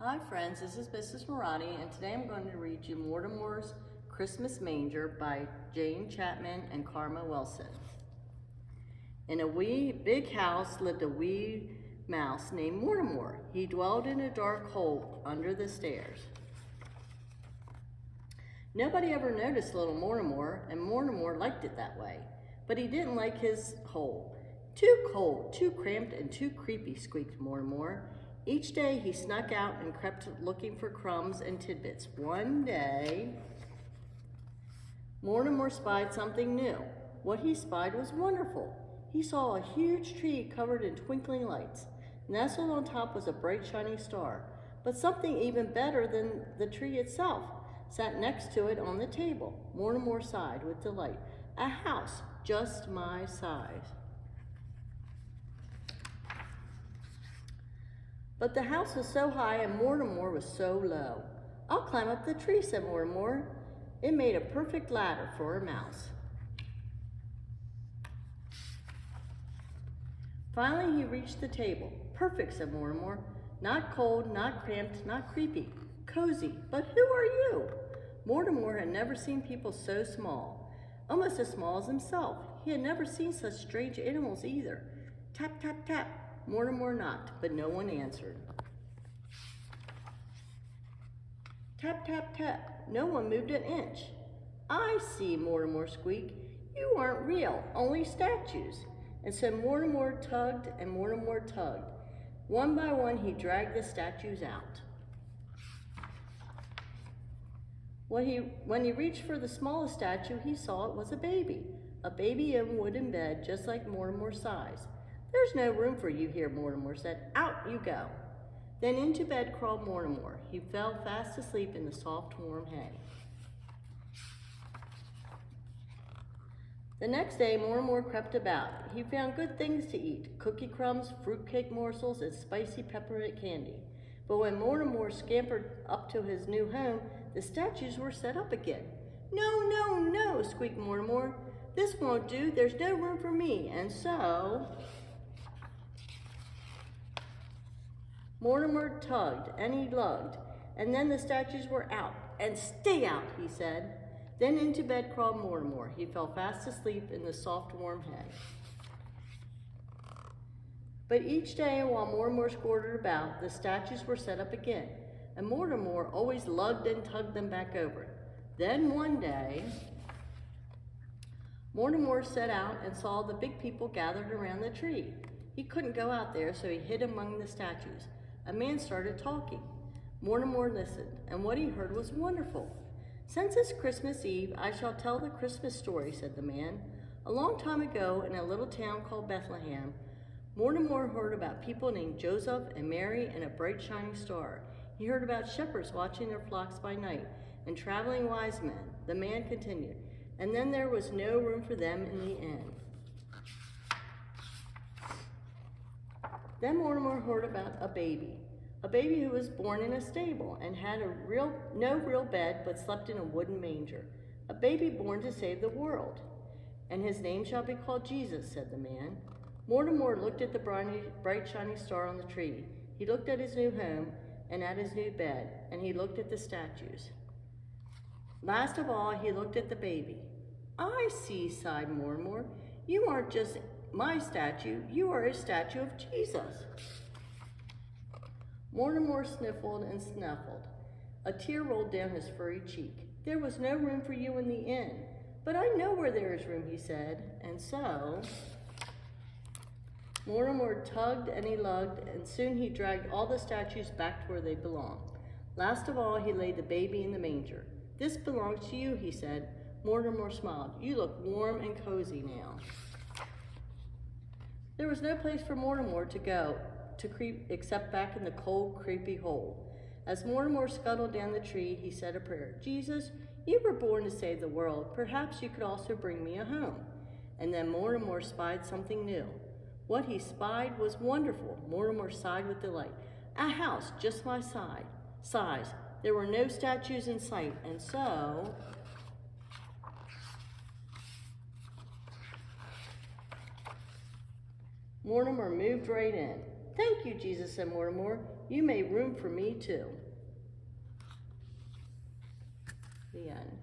Hi friends, this is Mrs. Morotti, and today I'm going to read you Mortimer's Christmas Manger by Jane Chapman and Karma Wilson. In a wee big house lived a wee mouse named Mortimer. He dwelled in a dark hole under the stairs. Nobody ever noticed little Mortimer, and Mortimer liked it that way. But he didn't like his hole. Too cold, too cramped, and too creepy, squeaked Mortimer. Each day he snuck out and crept looking for crumbs and tidbits. One day, Mortimer spied something new. What he spied was wonderful. He saw a huge tree covered in twinkling lights. Nestled on top was a bright shining star. But something even better than the tree itself sat next to it on the table. Mortimer sighed with delight. A house just my size. But the house was so high and Mortimer was so low. I'll climb up the tree, said Mortimer. It made a perfect ladder for a mouse. Finally, he reached the table. Perfect, said Mortimer. Not cold, not cramped, not creepy. Cozy. But who are you? Mortimer had never seen people so small, almost as small as himself. He had never seen such strange animals either. Tap, tap, tap. Mortimer knocked, but no one answered. Tap, tap, tap. No one moved an inch. I see, Mortimer squeaked. You aren't real, only statues. And so Mortimer tugged and Mortimer tugged. One by one, he dragged the statues out. When he reached for the smallest statue, he saw it was a baby in a wooden bed, just like Mortimer's size. There's no room for you here, Mortimer said. Out you go. Then into bed crawled Mortimer. He fell fast asleep in the soft, warm hay. The next day, Mortimer crept about. He found good things to eat, cookie crumbs, fruitcake morsels, and spicy peppermint candy. But when Mortimer scampered up to his new home, the statues were set up again. No, no, no, squeaked Mortimer. This won't do. There's no room for me. And so Mortimer tugged and he lugged, and then the statues were out. And stay out, he said. Then into bed crawled Mortimer. He fell fast asleep in the soft, warm hay. But each day while Mortimer squirted about, the statues were set up again, and Mortimer always lugged and tugged them back over. Then one day, Mortimer set out and saw the big people gathered around the tree. He couldn't go out there, so he hid among the statues. A man started talking. Mortimer listened, and what he heard was wonderful. Since it's Christmas Eve, I shall tell the Christmas story, said the man. A long time ago, in a little town called Bethlehem, Mortimer heard about people named Joseph and Mary and a bright shining star. He heard about shepherds watching their flocks by night and traveling wise men. The man continued, and then there was no room for them in the inn. Then Mortimer heard about a baby who was born in a stable and had no real bed but slept in a wooden manger, a baby born to save the world. And his name shall be called Jesus, said the man. Mortimer looked at the bright shining star on the tree. He looked at his new home and at his new bed, and he looked at the statues. Last of all, he looked at the baby. I see, sighed Mortimer. You aren't just my statue, you are a statue of Jesus. Mortimer sniffled and snuffled. A tear rolled down his furry cheek. There was no room for you in the inn, but I know where there is room, he said. And so Mortimer tugged and he lugged, and soon he dragged all the statues back to where they belonged. Last of all, he laid the baby in the manger. This belongs to you, he said. Mortimer smiled. You look warm and cozy now. There was no place for Mortimer to go to creep except back in the cold, creepy hole. As Mortimer scuttled down the tree, he said a prayer. Jesus, you were born to save the world. Perhaps you could also bring me a home. And then Mortimer spied something new. What he spied was wonderful. Mortimer sighed with delight. A house just my size. There were no statues in sight, and so Mortimer moved right in. Thank you, Jesus, said Mortimer. You made room for me too. The end.